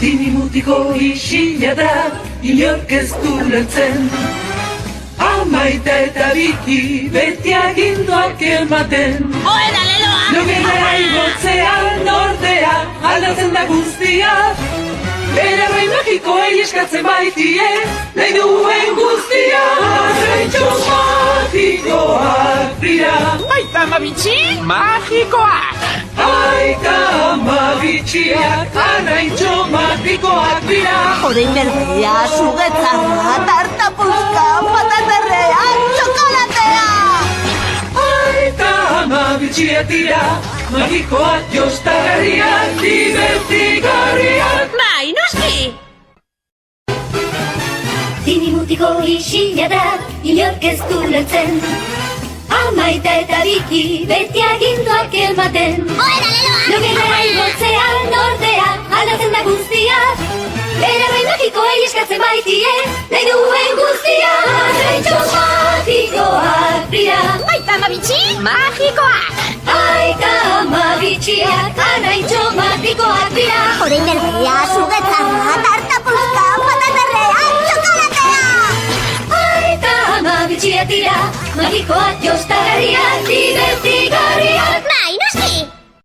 Tinimutiko isila da, inork ez du lertzen. Amaita eta biki, beti aginduak ematen. Oeda, leloa! Logenera igotzean ordea, aldatzen da guztia. Bere roi magikoei eskatzen baitie, nahi duen guztia. Arraitxo magikoak dira. Aita amabitxi, magikoak! Aita amabitxiak, arraitxo magikoak dira. Orain berdea, sugetzarra, tartapuzka, pataterrea, txokolatea! Aita amabitxiak dira, magikoak jostagarriak, divertigarriak. Bai, noski! Tinimutiko isila da, inork ez du lertzen. Amaita eta biki, beti aginduak ematen. Oeda, leloa! Logenera igotzean ordea, aldatzen da guztia. Bere roi magikoei eskatzen baitie, nahi duen guztia. Arraitxo magikoak dira. Aita amabitxi, magikoak! Aita amabitxiak, arraitxo magikoak dira. Orain berdea, sugetzarra, tartapuzka, pataterrea, txokolatea! Aita amabitxiak dira, magikoak jostagarriak, divertigarriak. Bai, noski!